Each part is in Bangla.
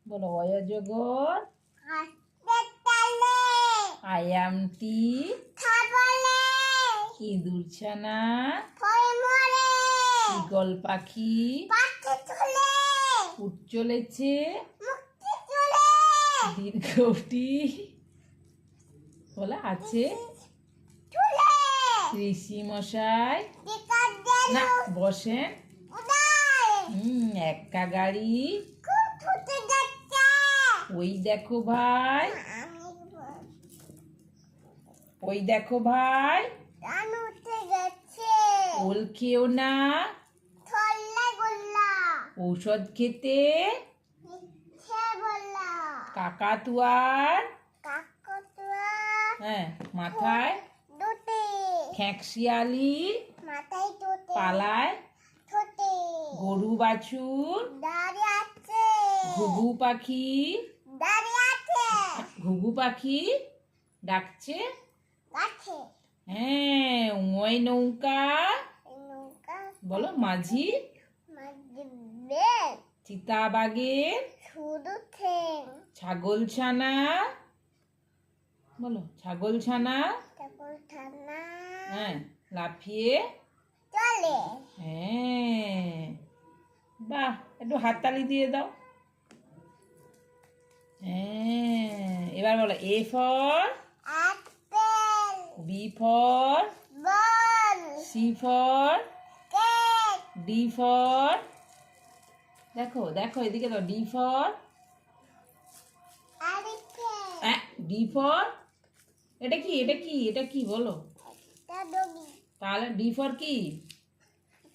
বলো অজগর আয়ামটি ইঁদুর ছানা ঈগল পাখি উঠ চলেছে দীর্ঘটি বলা আছে ঋষি মশাই না বসেন একা গাড়ি ওই দেখো ভাই ওই দেখো ভাই ওল খেও না ঔষধ খেতে কাকাতুয়ার হ্যাঁ মাথায় খ্যাঁকশিয়ালি পালায় গরু বাছুর ঘুঘু পাখি ঘুঘু পাখি ডাকছে হ্যাঁ ওই নৌকা বলো মাঝি চিতাবাঘের ছাগল ছানা বলো ছাগল ছানা হ্যাঁ লাফিয়ে হ্যাঁ বাহ একটু হাততালি দিয়ে দাও হ্যাঁ এবার বলো A for B for C for D for দেখো দেখো এদিকে দাও ডি ফর ডি ফর এটা কি এটা কি এটা কি বলো তাহলে ডি ফর কি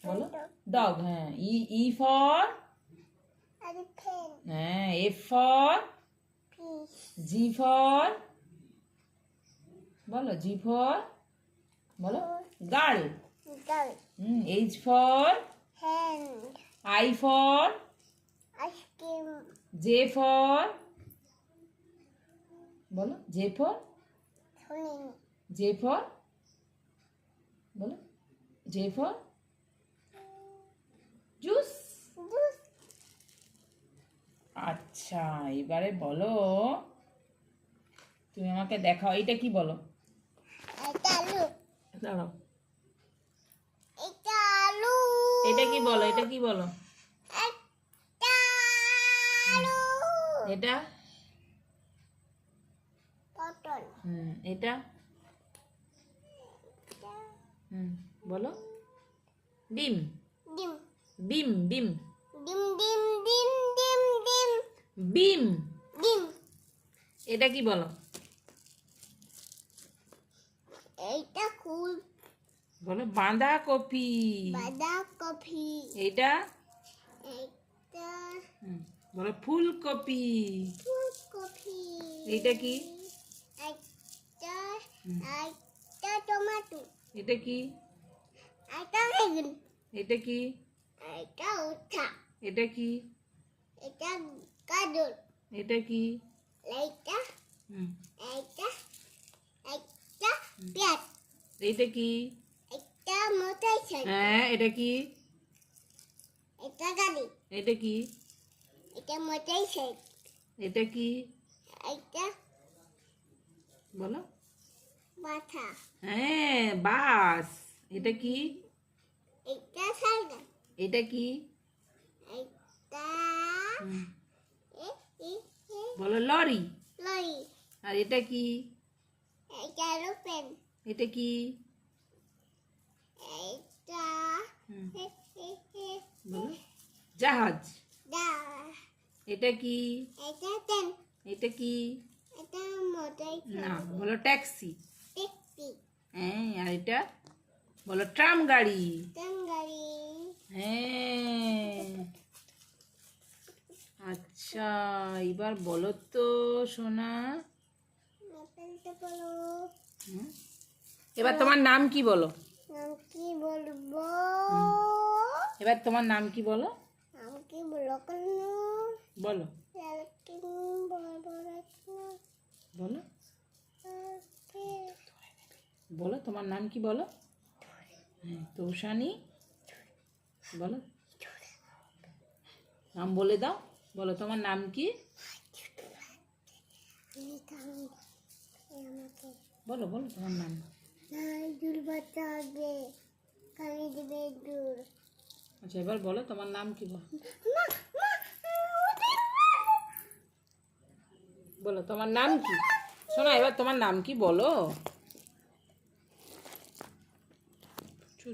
বলো ডগ হ্যাঁ ই ফর হ্যাঁ এফ ফর জি ফর বলো জি ফর বলো girl H for I for J for বলো জে ফর জে ফর বলো জে ফর জুস আচ্ছা এবারে বলো তুমি আমাকে দেখাও এটা কি বলো দাঁড়াও এটা কি বলো এটা কি বলো এটা এটা বলো ডিম ডিম ডিম বিম এটা কি বলো এইটা ফুল বলো বাঁধাকপি এটা বলো ফুলকপি এইটা কি টমেটো এটা কি বেগুন এটা কি উঠা এটা কি এটা গাজর এটা কি এইটা পেঁয়াজ এটা কি এটা মোটরসাইকেল হ্যাঁ এটা কি এটা গাড়ি এটা কি এটা মোটরসাইকেল এটা কি এটা বলো মাথা হ্যাঁ বাস এটা কি এটা সাইকেল এটা কি এটা বলো লরি লরি আর এটা কি এটা এরোপ্লেন এটা কি এটা বলো জাহাজ এটা কি এটা ট্রেন এটা কি এটা মোটরসাইকেল না বলো ট্যাক্সি ট্যাক্সি হ্যাঁ আর এটা বলো ট্রাম গাড়ি গাড়ি হ্যাঁ আচ্ছা এবার বলো তো সোনা এবার তোমার নাম কি বলো নাম কি বলবো এবার তোমার নাম কি বলো নাম কি বলো বলো বলো বলো তোমার নাম কি বলো তৌশানী বলো নাম বলে দাও বলো তোমার নাম কি? আমাকে বলো বলো তোমার নাম। দূর বাচ্চা হবে কানে দেবে দূর আচ্ছা এবার বলো তোমার নাম কি? বলো তোমার নাম কি? শোনো এবার তোমার নাম কি বলো।